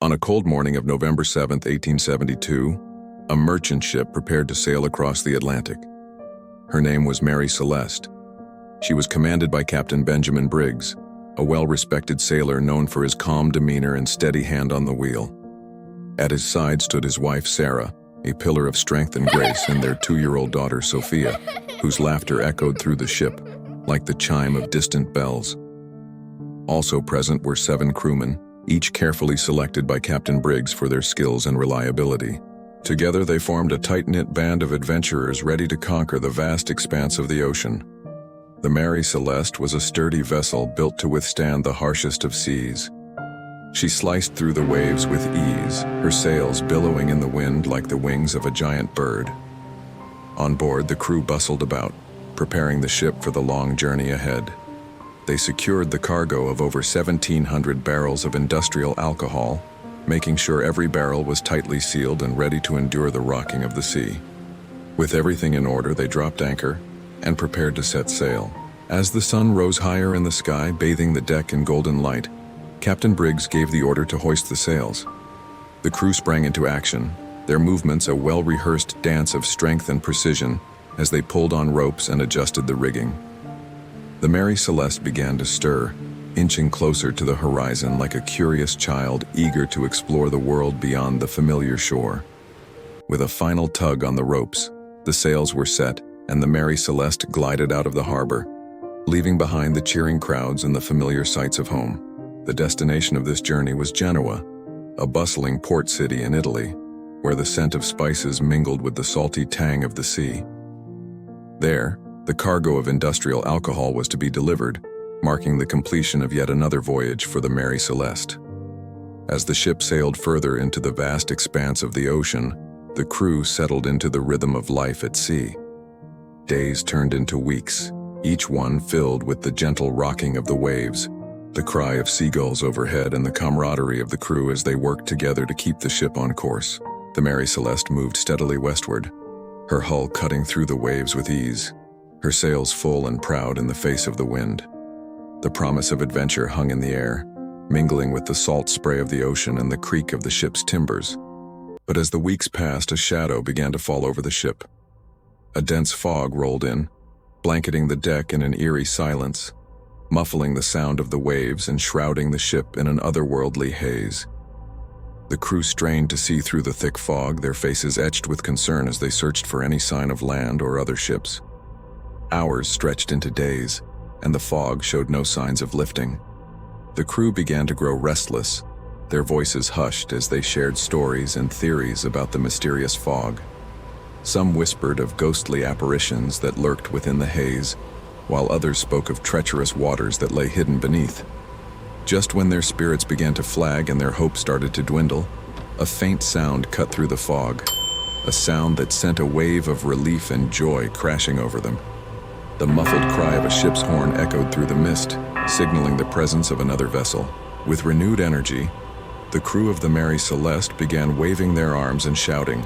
On a cold morning of November 7, 1872, a merchant ship prepared to sail across the Atlantic. Her name was Mary Celeste. She was commanded by Captain Benjamin Briggs, a well-respected sailor known for his calm demeanor and steady hand on the wheel. At his side stood his wife Sarah, a pillar of strength and grace, and their 2-year-old daughter Sophia, whose laughter echoed through the ship like the chime of distant bells. Also present were 7 crewmen, each carefully selected by Captain Briggs for their skills and reliability. Together they formed a tight-knit band of adventurers ready to conquer the vast expanse of the ocean. The Mary Celeste was a sturdy vessel built to withstand the harshest of seas. She sliced through the waves with ease, her sails billowing in the wind like the wings of a giant bird. On board, the crew bustled about, preparing the ship for the long journey ahead. They secured the cargo of over 1,700 barrels of industrial alcohol, making sure every barrel was tightly sealed and ready to endure the rocking of the sea. With everything in order, they dropped anchor and prepared to set sail. As the sun rose higher in the sky, bathing the deck in golden light, Captain Briggs gave the order to hoist the sails. The crew sprang into action, their movements a well-rehearsed dance of strength and precision as they pulled on ropes and adjusted the rigging. The Mary Celeste began to stir, inching closer to the horizon like a curious child eager to explore the world beyond the familiar shore. With a final tug on the ropes, the sails were set and the Mary Celeste glided out of the harbor, leaving behind the cheering crowds and the familiar sights of home. The destination of this journey was Genoa, a bustling port city in Italy, where the scent of spices mingled with the salty tang of the sea. There, the cargo of industrial alcohol was to be delivered, marking the completion of yet another voyage for the Mary Celeste. As the ship sailed further into the vast expanse of the ocean, the crew settled into the rhythm of life at sea. Days turned into weeks, each one filled with the gentle rocking of the waves, the cry of seagulls overhead, and the camaraderie of the crew as they worked together to keep the ship on course. The Mary Celeste moved steadily westward, her hull cutting through the waves with ease, her sails full and proud in the face of the wind. The promise of adventure hung in the air, mingling with the salt spray of the ocean and the creak of the ship's timbers. But as the weeks passed, a shadow began to fall over the ship. A dense fog rolled in, blanketing the deck in an eerie silence, muffling the sound of the waves and shrouding the ship in an otherworldly haze. The crew strained to see through the thick fog, their faces etched with concern as they searched for any sign of land or other ships. Hours stretched into days, and the fog showed no signs of lifting. The crew began to grow restless, their voices hushed as they shared stories and theories about the mysterious fog. Some whispered of ghostly apparitions that lurked within the haze, while others spoke of treacherous waters that lay hidden beneath. Just when their spirits began to flag and their hope started to dwindle, a faint sound cut through the fog, a sound that sent a wave of relief and joy crashing over them. The muffled cry of a ship's horn echoed through the mist, signaling the presence of another vessel. With renewed energy, the crew of the Mary Celeste began waving their arms and shouting,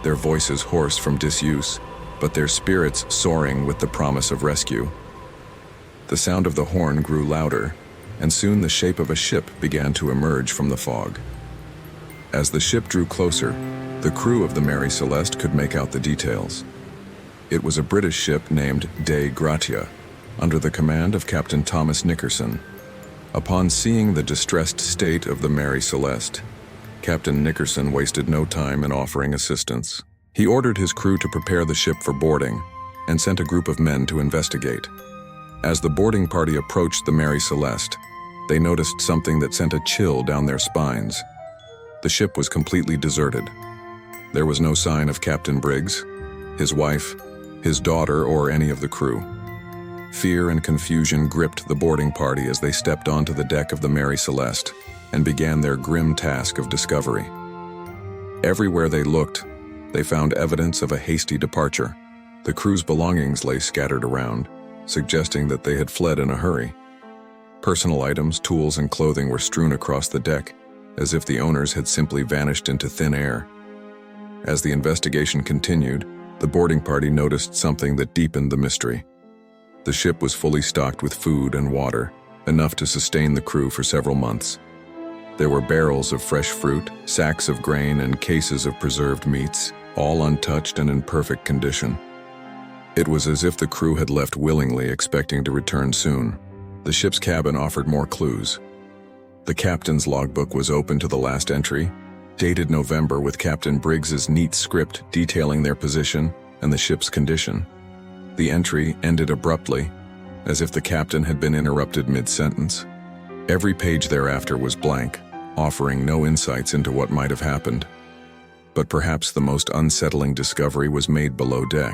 their voices hoarse from disuse, but their spirits soaring with the promise of rescue. The sound of the horn grew louder, and soon the shape of a ship began to emerge from the fog. As the ship drew closer, the crew of the Mary Celeste could make out the details. It was a British ship named Dei Gratia, under the command of Captain Thomas Nickerson. Upon seeing the distressed state of the Mary Celeste, Captain Nickerson wasted no time in offering assistance. He ordered his crew to prepare the ship for boarding and sent a group of men to investigate. As the boarding party approached the Mary Celeste, they noticed something that sent a chill down their spines. The ship was completely deserted. There was no sign of Captain Briggs, his wife, his daughter, or any of the crew. Fear and confusion gripped the boarding party as they stepped onto the deck of the Mary Celeste and began their grim task of discovery. Everywhere they looked, they found evidence of a hasty departure. The crew's belongings lay scattered around, suggesting that they had fled in a hurry. Personal items, tools, and clothing were strewn across the deck, as if the owners had simply vanished into thin air. As the investigation continued, the boarding party noticed something that deepened the mystery. The ship was fully stocked with food and water, enough to sustain the crew for several months. There were barrels of fresh fruit, sacks of grain, and cases of preserved meats, all untouched and in perfect condition. It was as if the crew had left willingly, expecting to return soon. The ship's cabin offered more clues. The captain's logbook was open to the last entry, dated November, with Captain Briggs's neat script detailing their position and the ship's condition. The entry ended abruptly, as if the captain had been interrupted mid-sentence. Every page thereafter was blank, offering no insights into what might have happened. But perhaps the most unsettling discovery was made below deck.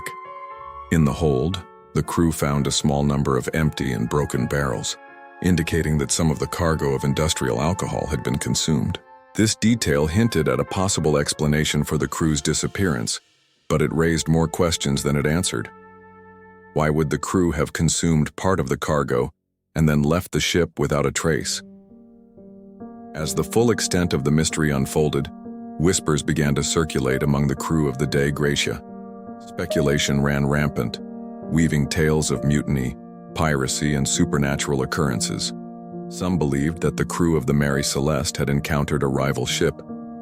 In the hold, the crew found a small number of empty and broken barrels, indicating that some of the cargo of industrial alcohol had been consumed. This detail hinted at a possible explanation for the crew's disappearance, but it raised more questions than it answered. Why would the crew have consumed part of the cargo and then left the ship without a trace? As the full extent of the mystery unfolded, whispers began to circulate among the crew of the Dei Gratia. Speculation ran rampant, weaving tales of mutiny, piracy, and supernatural occurrences. Some believed that the crew of the Mary Celeste had encountered a rival ship,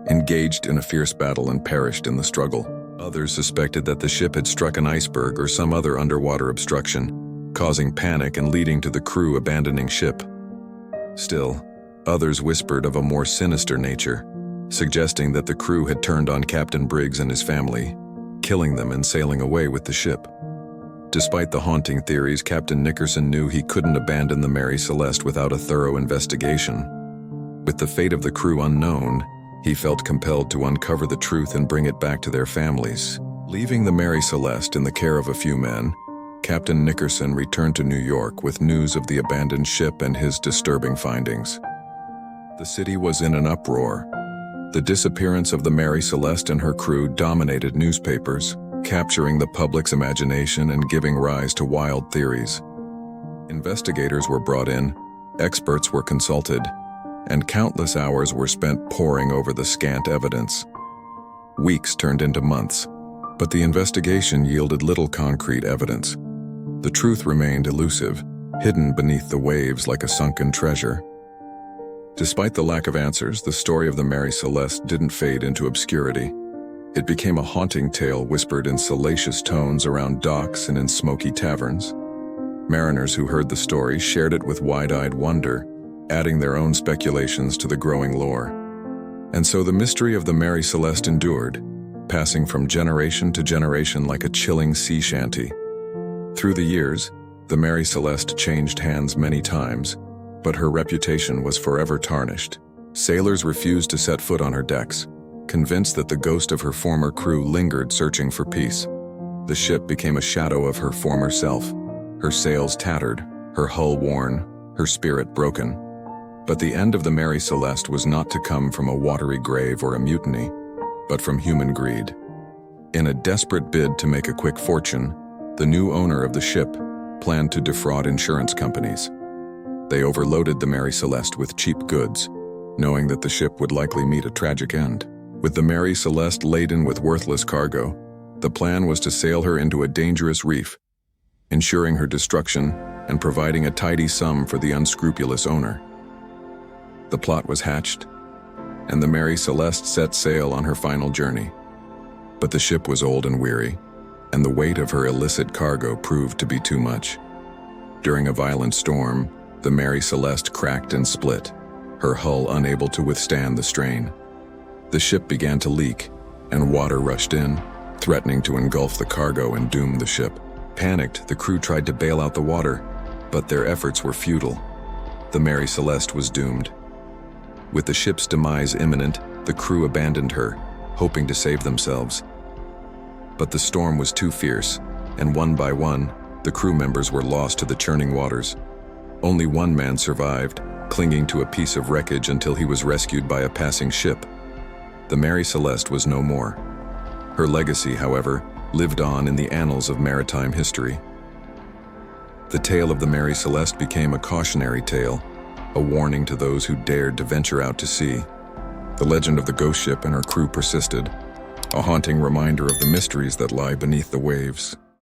engaged in a fierce battle, and perished in the struggle. Others suspected that the ship had struck an iceberg or some other underwater obstruction, causing panic and leading to the crew abandoning ship. Still, others whispered of a more sinister nature, suggesting that the crew had turned on Captain Briggs and his family, killing them and sailing away with the ship. Despite the haunting theories, Captain Nickerson knew he couldn't abandon the Mary Celeste without a thorough investigation. With the fate of the crew unknown, he felt compelled to uncover the truth and bring it back to their families. Leaving the Mary Celeste in the care of a few men, Captain Nickerson returned to New York with news of the abandoned ship and his disturbing findings. The city was in an uproar. The disappearance of the Mary Celeste and her crew dominated newspapers, capturing the public's imagination and giving rise to wild theories. Investigators were brought in, experts were consulted, and countless hours were spent poring over the scant evidence. Weeks turned into months, but the investigation yielded little concrete evidence. The truth remained elusive, hidden beneath the waves like a sunken treasure. Despite the lack of answers, the story of the Mary Celeste didn't fade into obscurity. It became a haunting tale whispered in salacious tones around docks and in smoky taverns. Mariners who heard the story shared it with wide-eyed wonder, adding their own speculations to the growing lore. And so the mystery of the Mary Celeste endured, passing from generation to generation like a chilling sea shanty. Through the years, the Mary Celeste changed hands many times, but her reputation was forever tarnished. Sailors refused to set foot on her decks, convinced that the ghost of her former crew lingered searching for peace. The ship became a shadow of her former self, her sails tattered, her hull worn, her spirit broken. But the end of the Mary Celeste was not to come from a watery grave or a mutiny, but from human greed. In a desperate bid to make a quick fortune, the new owner of the ship planned to defraud insurance companies. They overloaded the Mary Celeste with cheap goods, knowing that the ship would likely meet a tragic end. With the Mary Celeste laden with worthless cargo, the plan was to sail her into a dangerous reef, ensuring her destruction and providing a tidy sum for the unscrupulous owner. The plot was hatched, and the Mary Celeste set sail on her final journey. But the ship was old and weary, and the weight of her illicit cargo proved to be too much. During a violent storm, the Mary Celeste cracked and split, her hull unable to withstand the strain. The ship began to leak, and water rushed in, threatening to engulf the cargo and doom the ship. Panicked, the crew tried to bail out the water, but their efforts were futile. The Mary Celeste was doomed. With the ship's demise imminent, the crew abandoned her, hoping to save themselves. But the storm was too fierce, and one by one, the crew members were lost to the churning waters. Only one man survived, clinging to a piece of wreckage until he was rescued by a passing ship. The Mary Celeste was no more. Her legacy, however, lived on in the annals of maritime history. The tale of the Mary Celeste became a cautionary tale, a warning to those who dared to venture out to sea. The legend of the ghost ship and her crew persisted, a haunting reminder of the mysteries that lie beneath the waves.